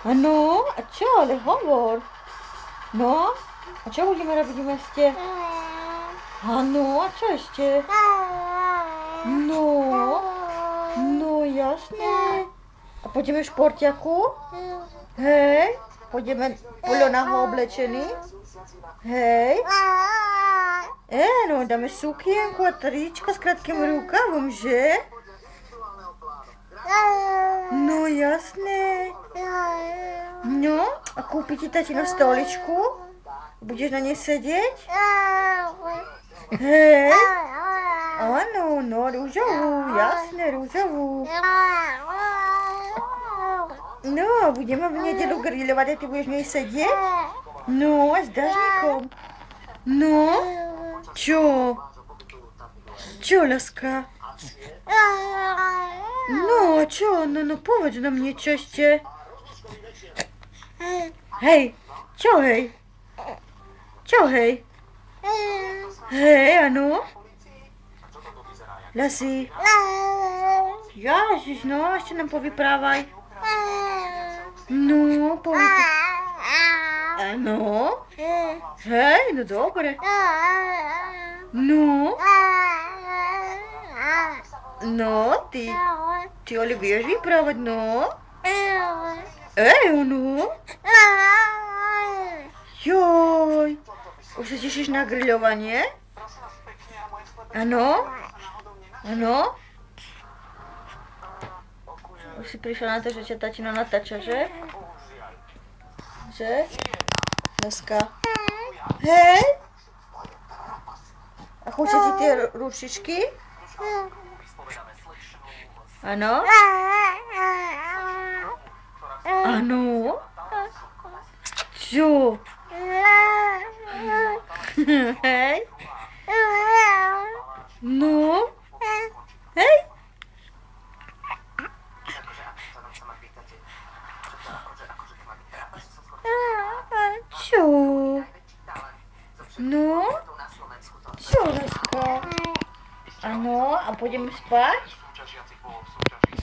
Ano, a čo, ale hovor. No, a čo budeme robiť v meste? Áno, a čo ešte? No, no jasné. A pôjdeme v športiaku? Hej, pôjdeme podľa naho oblečení? Hej. No, dáme sukienku a trička s krátkým rukavom, že? No jasné. No, a kúpite tatino stoličku? Budeš na nej sedieť? Hej. Áno, no, rúžovú, jasné, rúžovú. No, budeme v nedeľu grilovať a ty budeš v nej sedieť? No, a s dažníkom. No, čo? Čo, láska? No, čo? No, povedz nám niečo ešte. Hej, čo hej? Čo hej? Hej, áno? Lasi. Ježiš, no, ešte nám povyprávaj. No, áno? Hej, no dobre. No? No, ty ale vieš vyprávať, no? No? Joj, už sa tešíš na griľovanie? Áno? Áno? Už si prišla na to, že ťa tatino natáča, že? Že? Dneska. Hej? A chutia ti tie ručičky? Áno? Áno? Čo? Hej? No? Hej? Čo? No? Čo, láska? Áno, a pôjdeme spať?